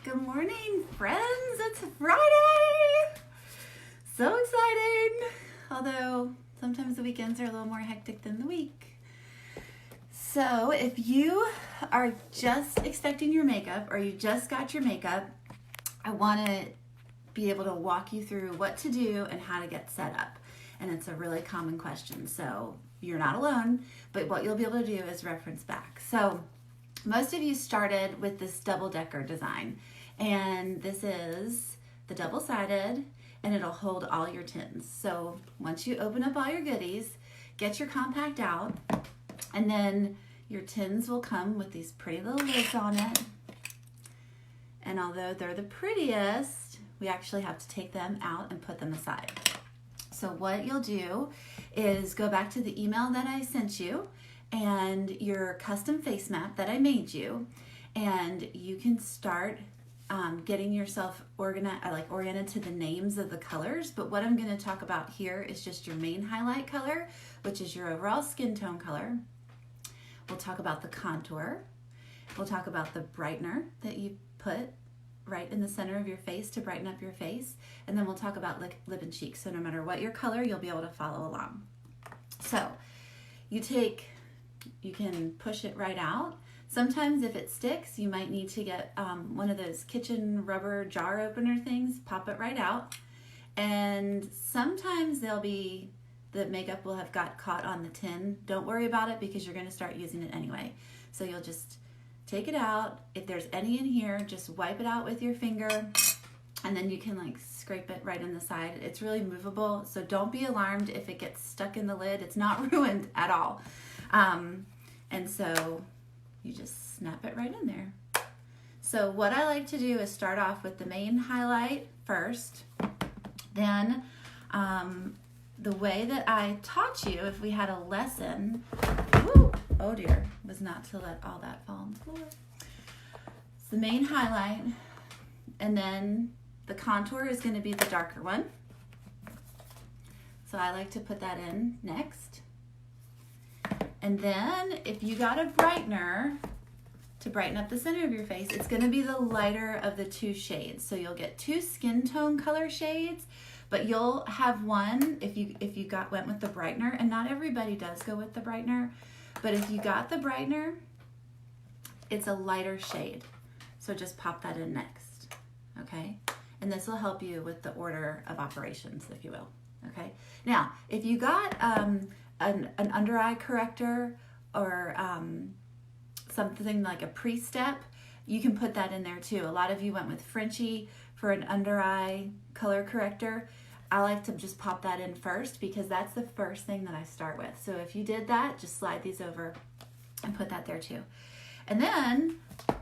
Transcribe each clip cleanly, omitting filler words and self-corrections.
Good morning, friends. It's Friday. So exciting. Although sometimes the weekends are a little more hectic than the week. So if you are just expecting your makeup or you just got your makeup, I want to be able to walk you through what to do and how to get set up. And it's a really common question. So you're not alone, but what you'll be able to do is reference back. So most of you started with this double-decker design, and this is the double-sided, and it'll hold all your tins. So once you open up all your goodies, get your compact out, and then your tins will come with these pretty little lids on it. And although they're the prettiest, we actually have to take them out and put them aside. So what you'll do is go back to the email that I sent you and your custom face map that I made you, and you can start getting yourself oriented to the names of the colors. But what I'm going to talk about here is just your main highlight color, which is your overall skin tone color. We'll talk about the contour. We'll talk about the brightener that you put right in the center of your face to brighten up your face. And then we'll talk about lip and cheeks. So no matter what your color, you'll be able to follow along. So you can push it right out. Sometimes if it sticks, you might need to get one of those kitchen rubber jar opener things, pop it right out. And sometimes the makeup will have got caught on the tin. Don't worry about it because you're going to start using it anyway. So you'll just take it out. If there's any in here, just wipe it out with your finger, and then you can scrape it right in the side. It's really movable, so don't be alarmed if it gets stuck in the lid. It's not ruined at all. And so you just snap it right in there. So what I like to do is start off with the main highlight first. Then the way that I taught you, if we had a lesson, oh dear, was not to let all that fall on the floor. It's the main highlight, and then the contour is going to be the darker one. So I like to put that in next. And then if you got a brightener to brighten up the center of your face, it's going to be the lighter of the two shades. So you'll get two skin tone color shades, but you'll have one if you went with the brightener, and not everybody does go with the brightener. But if you got the brightener, it's a lighter shade. So just pop that in next, okay? And this will help you with the order of operations, if you will, okay? Now, if you got an under eye corrector or something like a pre-step, you can put that in there too. A lot of you went with Frenchie for an under eye color corrector. I like to just pop that in first because that's the first thing that I start with. So if you did that, just slide these over and put that there too. And then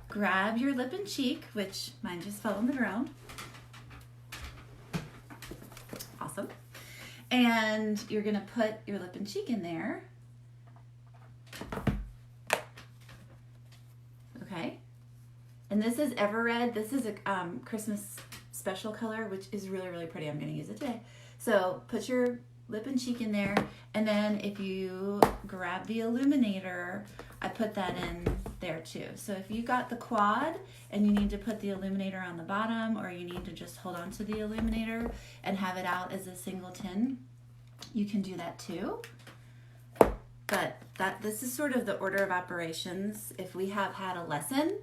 grab your lip and cheek, which mine just fell on the ground. Awesome. And you're gonna put your lip and cheek in there. Okay. And this is Everred. This is a Christmas special color, which is really, really pretty. I'm going to use it today. So put your lip and cheek in there, and then if you grab the illuminator, I put that in there too. So if you got the quad and you need to put the illuminator on the bottom, or you need to just hold on to the illuminator and have it out as a single tin, you can do that too. But this is sort of the order of operations. If we have had a lesson,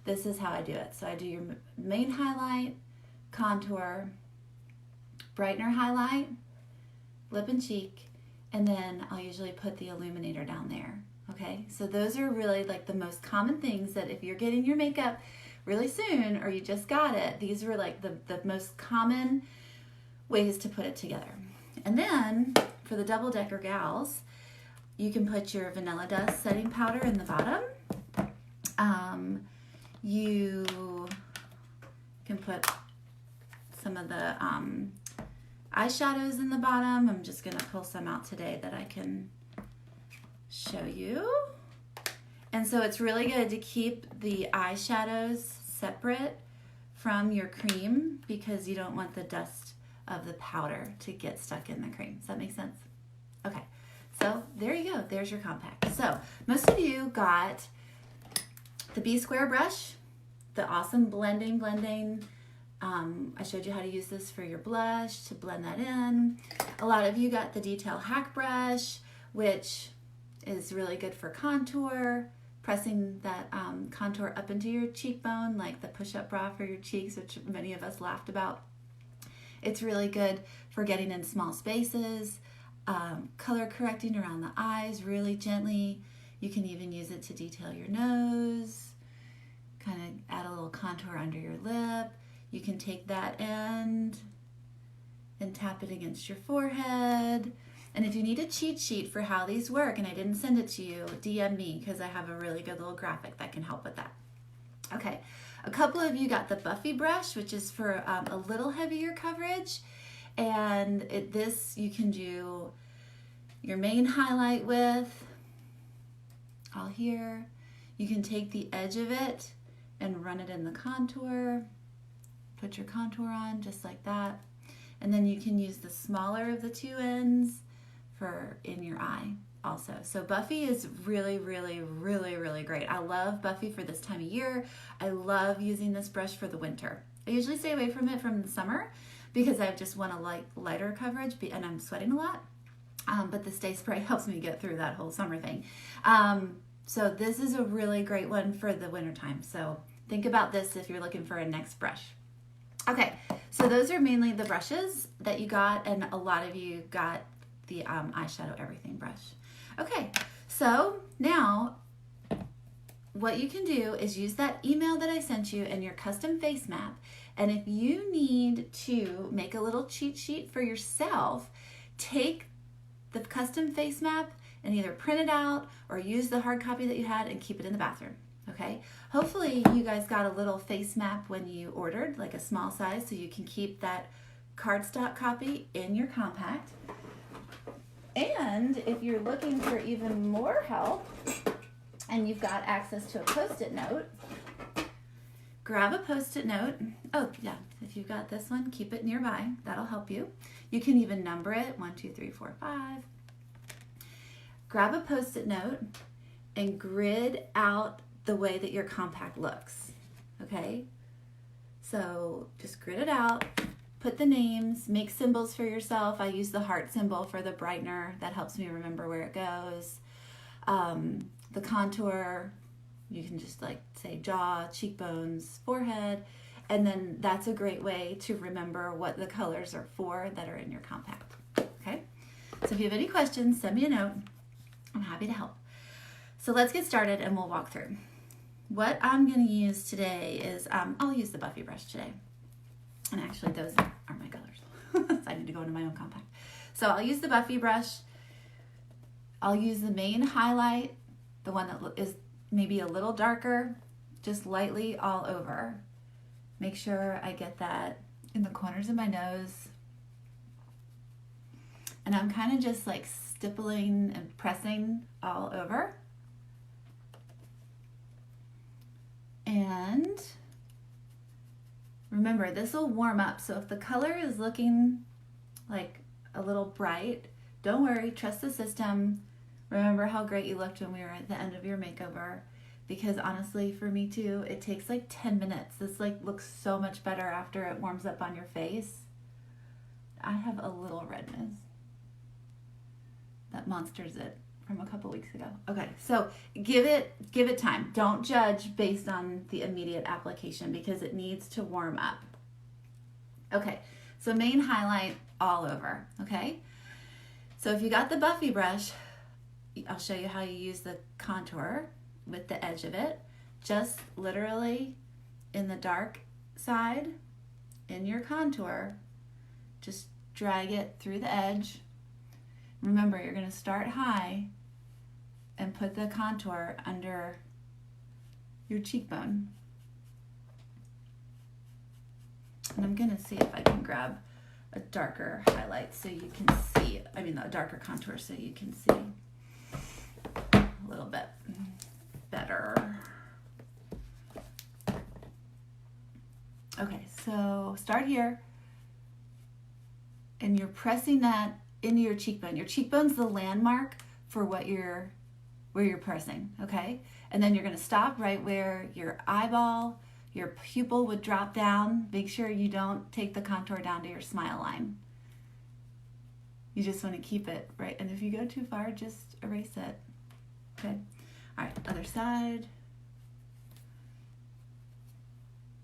this is how I do it. So I do your main highlight, contour, brightener highlight, lip and cheek, and then I'll usually put the illuminator down there. Okay, so those are really the most common things that if you're getting your makeup really soon or you just got it, these were the most common ways to put it together. And then for the double-decker gals, you can put your Vanilla Dust setting powder in the bottom. You can put some of the eyeshadows in the bottom. I'm just gonna pull some out today that I can show you. And so it's really good to keep the eyeshadows separate from your cream because you don't want the dust of the powder to get stuck in the cream. Does that make sense? Okay, so there you go. There's your compact. So most of you got the B-square brush, the awesome blending. I showed you how to use this for your blush to blend that in. A lot of you got the Detail Hack Brush, which is really good for contour, pressing that contour up into your cheekbone, like the push-up bra for your cheeks, which many of us laughed about. It's really good for getting in small spaces, color correcting around the eyes really gently. You can even use it to detail your nose, kind of add a little contour under your lip. You can take that end and tap it against your forehead. And if you need a cheat sheet for how these work and I didn't send it to you, DM me because I have a really good little graphic that can help with that. Okay, a couple of you got the Buffy brush, which is for a little heavier coverage. And this you can do your main highlight with, all here. You can take the edge of it and run it in the contour. Put your contour on just like that. And then you can use the smaller of the two ends for in your eye also. So Buffy is really great. I love Buffy for this time of year. I love using this brush for the winter. I usually stay away from it from the summer because I just want a lighter coverage and I'm sweating a lot. But the Stay Spray helps me get through that whole summer thing. So this is a really great one for the winter time. So think about this if you're looking for a next brush. Okay, so those are mainly the brushes that you got, and a lot of you got the eyeshadow everything brush. Okay, so now what you can do is use that email that I sent you and your custom face map, and if you need to make a little cheat sheet for yourself, take the custom face map and either print it out or use the hard copy that you had and keep it in the bathroom. Okay, hopefully you guys got a little face map when you ordered, like a small size, so you can keep that cardstock copy in your compact. And if you're looking for even more help and you've got access to a Post-it note, grab a Post-it note. Oh yeah, if you've got this one, keep it nearby. That'll help you. You can even number it, 1, 2, 3, 4, 5. Grab a Post-it note and grid out the way that your compact looks, okay? So just grid it out, put the names, make symbols for yourself. I use the heart symbol for the brightener. That helps me remember where it goes. The contour, you can just like say jaw, cheekbones, forehead, and then that's a great way to remember what the colors are for that are in your compact, okay? So if you have any questions, send me a note. I'm happy to help. So let's get started and we'll walk through. What I'm going to use today is, I'll use the Buffy brush today. And actually those are my colors. So I need to go into my own compact. So I'll use the Buffy brush. I'll use the main highlight, the one that is maybe a little darker, just lightly all over. Make sure I get that in the corners of my nose. And I'm kind of just like stippling and pressing all over. And remember, this will warm up. So if the color is looking like a little bright, don't worry, trust the system. Remember how great you looked when we were at the end of your makeover. Because honestly, for me too, it takes like 10 minutes. This like looks so much better after it warms up on your face. I have a little redness. That monsters it from a couple weeks ago. Okay, so give it time. Don't judge based on the immediate application because it needs to warm up. Okay, so main highlight all over, okay? So if you got the Buffy brush, I'll show you how you use the contour with the edge of it. Just literally in the dark side, in your contour, just drag it through the edge. Remember, you're gonna start high and put the contour under your cheekbone. And I'm gonna see if I can grab a darker highlight so you can see, a darker contour so you can see a little bit better. Okay, so start here and you're pressing that into your cheekbone. Your cheekbone's the landmark for where you're pressing, okay? And then you're gonna stop right where your eyeball, your pupil would drop down. Make sure you don't take the contour down to your smile line. You just want to keep it right. And if you go too far, just erase it. Okay. All right, other side.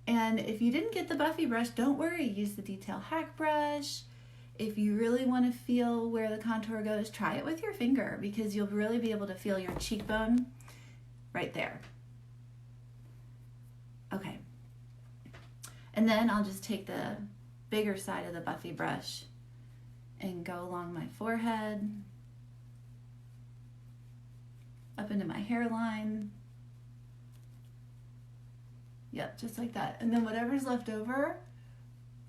And if you didn't get the Buffy brush, don't worry. Use the Detail Hack brush. If you really want to feel where the contour goes, try it with your finger, because you'll really be able to feel your cheekbone right there. Okay. And then I'll just take the bigger side of the Buffy brush and go along my forehead, up into my hairline. Yep, just like that. And then whatever's left over,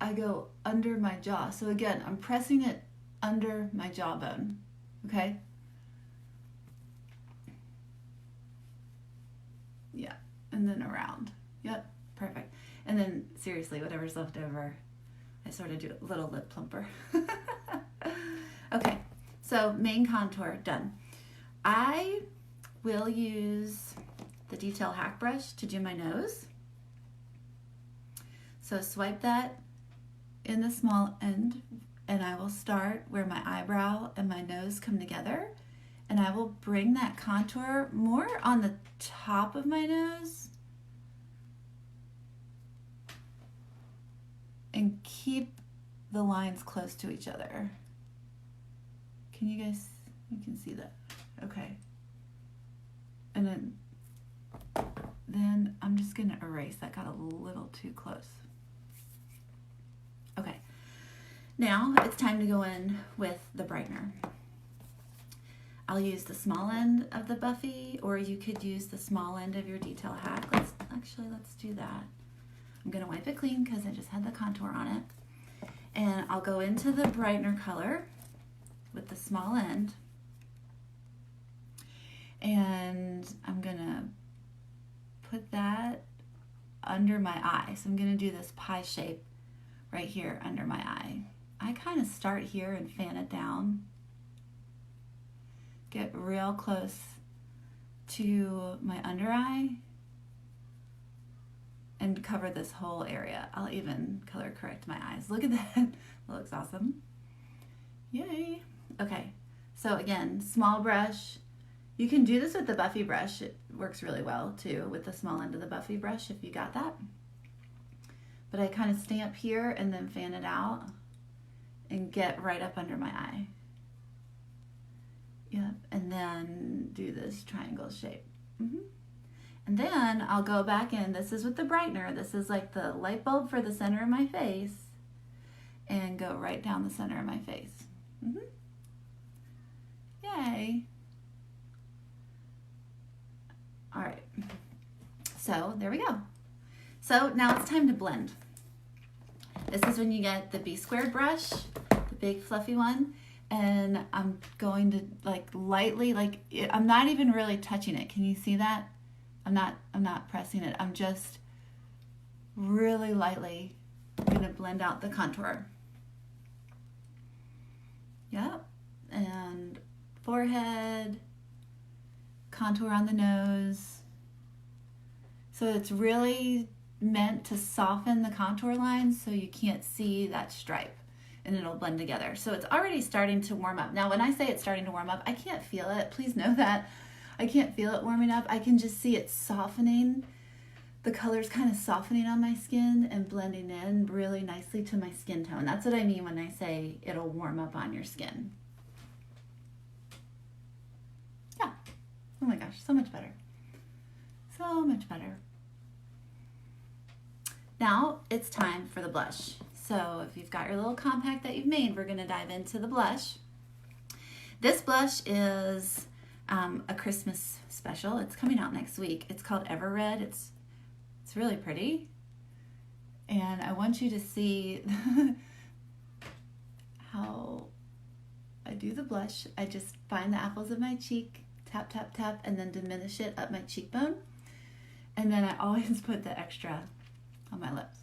I go under my jaw. So again, I'm pressing it under my jawbone, okay? Yeah, and then around. Yep, perfect. And then seriously, whatever's left over, I sort of do a little lip plumper. Okay, so main contour, done. I will use the Detail Hack brush to do my nose. So swipe that in the small end, and I will start where my eyebrow and my nose come together, and I will bring that contour more on the top of my nose and keep the lines close to each other. Can you guys, you can see that? Okay. And then I'm just gonna erase. That got a little too close. Okay, now it's time to go in with the brightener. I'll use the small end of the Buffy, or you could use the small end of your Detail Hack. Let's do that. I'm gonna wipe it clean because I just had the contour on it. And I'll go into the brightener color with the small end. And I'm gonna put that under my eye. So I'm gonna do this pie shape right here under my eye. I kind of start here and fan it down. Get real close to my under eye and cover this whole area. I'll even color correct my eyes. Look at that. That looks awesome. Yay. Okay, so again, small brush. You can do this with the Buffy brush. It works really well too with the small end of the Buffy brush if you got that. But I kind of stamp here and then fan it out and get right up under my eye. Yep, and then do this triangle shape. And then I'll go back in. This is with the brightener. This is like the light bulb for the center of my face, and go right down the center of my face. Yay. All right, so there we go. So now it's time to blend. This is when you get the B² brush, the big fluffy one, and I'm going to like lightly, like I'm not even really touching it. Can you see that? I'm not pressing it. I'm just really lightly gonna blend out the contour. Yep, and forehead, contour on the nose. So it's really meant to soften the contour lines so you can't see that stripe, and it'll blend together. So it's already starting to warm up. Now when I say it's starting to warm up, I can't feel it. Please know that. I can't feel it warming up. I can just see it softening. The color's kind of softening on my skin and blending in really nicely to my skin tone. That's what I mean when I say it'll warm up on your skin. Yeah. Oh my gosh, so much better. So much better. Now it's time for the blush. So if you've got your little compact that you've made, we're gonna dive into the blush. This blush is a Christmas special. It's coming out next week. It's called Ever Red. It's really pretty. And I want you to see how I do the blush. I just find the apples of my cheek, tap, tap, tap, and then diminish it up my cheekbone. And then I always put the extra on my lips.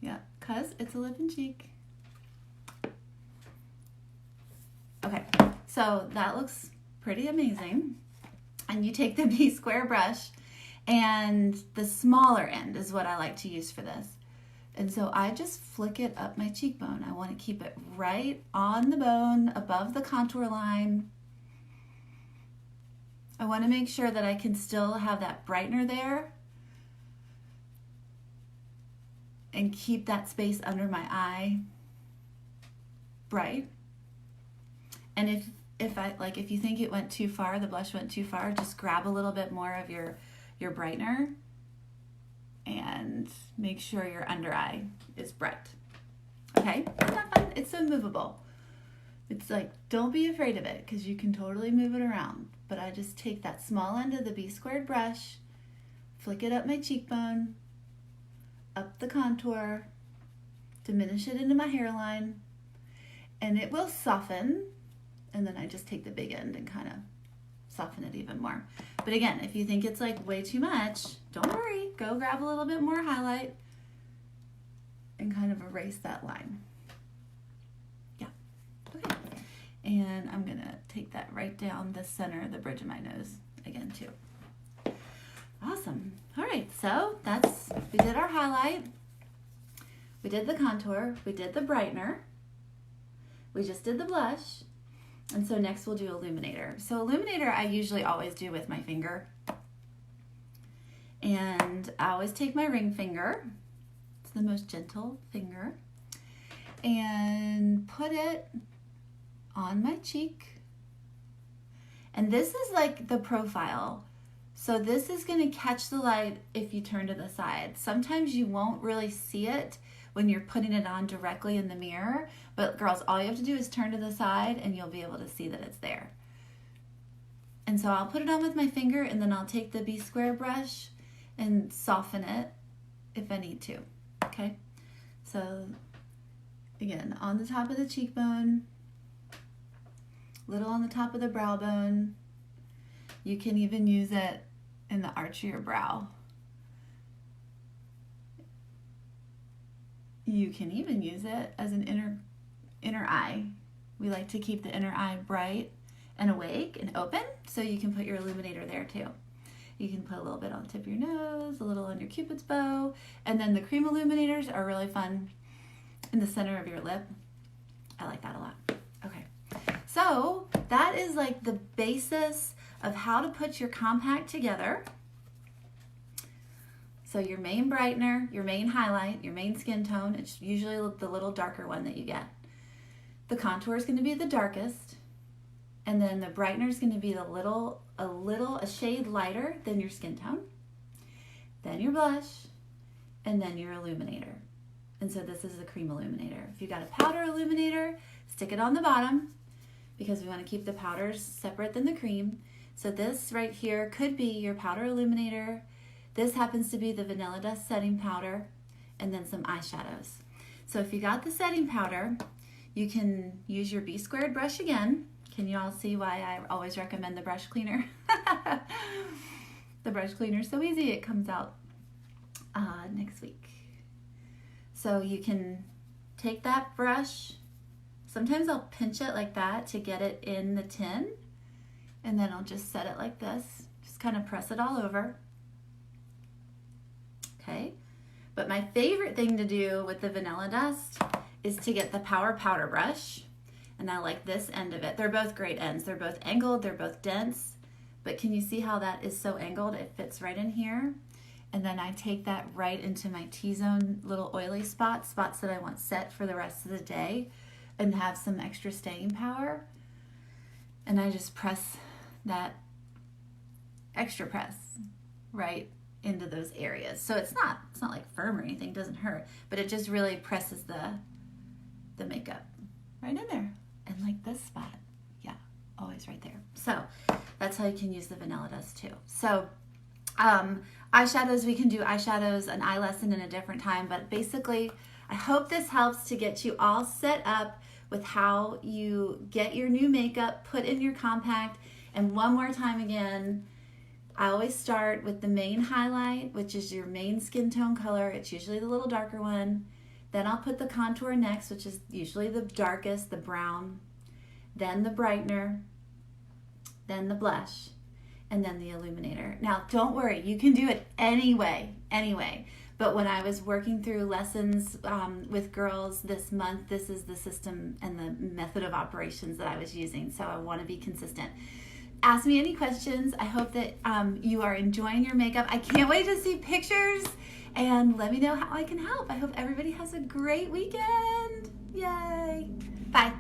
Yeah, because it's a lip and cheek. Okay, so that looks pretty amazing. And you take the B² brush And the smaller end is what I like to use for this. And so I just flick it up my cheekbone. I want to keep it right on the bone, above the contour line. I want to make sure that I can still have that brightener there and keep that space under my eye bright. And if you think it went too far, the blush went too far, just grab a little bit more of your brightener and make sure your under eye is bright. Okay, isn't that fun? It's so movable. It's like, don't be afraid of it because you can totally move it around. But I just take that small end of the B-squared brush, flick it up my cheekbone, up the contour, diminish it into my hairline, and it will soften. And then I just take the big end and kind of soften it even more. But again, if you think it's like way too much, don't worry. Go grab a little bit more highlight and kind of erase that line. Yeah. Okay. And I'm going to take that right down the center of the bridge of my nose again too. Awesome. All right. So we did our highlight. We did the contour. We did the brightener. We just did the blush. And so next we'll do illuminator. So illuminator I usually always do with my finger. And I always take my ring finger. It's the most gentle finger. And put it on my cheek. And this is like the profile. So this is going to catch the light if you turn to the side. Sometimes you won't really see it when you're putting it on directly in the mirror. But girls, all you have to do is turn to the side and you'll be able to see that it's there. And so I'll put it on with my finger and then I'll take the B-square brush and soften it if I need to. Okay? So again, on the top of the cheekbone, little on the top of the brow bone. You can even use it in the arch of your brow. You can even use it as an inner eye. We like to keep the inner eye bright and awake and open, so you can put your illuminator there too. You can put a little bit on the tip of your nose, a little on your Cupid's bow, and then the cream illuminators are really fun in the center of your lip. I like that a lot. Okay, so that is like the basis of how to put your compact together. So your main brightener, your main highlight, your main skin tone, it's usually the little darker one that you get. The contour is going to be the darkest, and then the brightener is going to be a shade lighter than your skin tone, then your blush, and then your illuminator. And so this is the cream illuminator. If you got a powder illuminator, stick it on the bottom because we want to keep the powders separate than the cream. So this right here could be your powder illuminator. This happens to be the Vanilla Dust setting powder, and then some eyeshadows. So if you got the setting powder, you can use your B-squared brush again. Can you all see why I always recommend the brush cleaner? The brush cleaner is so easy, it comes out next week. So you can take that brush. Sometimes I'll pinch it like that to get it in the tin, and then I'll just set it like this. Just kind of press it all over. Okay, but my favorite thing to do with the Vanilla Dust is to get the Power Powder brush, and I like this end of it. They're both great ends. They're both angled, they're both dense, but can you see how that is so angled? It fits right in here. And then I take that right into my T-zone little oily spots that I want set for the rest of the day and have some extra staying power. And I just press that extra press right into those areas. So it's not like firm or anything, it doesn't hurt, but it just really presses the makeup right in there. And like this spot, yeah, always right there. So that's how you can use the Vanilla Dust too. So eyeshadows, we can do eyeshadows, an eye lesson in a different time, but basically I hope this helps to get you all set up with how you get your new makeup put in your compact. And one more time again, I always start with the main highlight, which is your main skin tone color. It's usually the little darker one. Then I'll put the contour next, which is usually the darkest, the brown. Then the brightener. Then the blush. and then the illuminator. Now, don't worry, you can do it anyway. But when I was working through lessons with girls this month, this is the system and the method of operations that I was using. So I want to be consistent. Ask me any questions. I hope that you are enjoying your makeup. I can't wait to see pictures, and let me know how I can help. I hope everybody has a great weekend. Yay. Bye.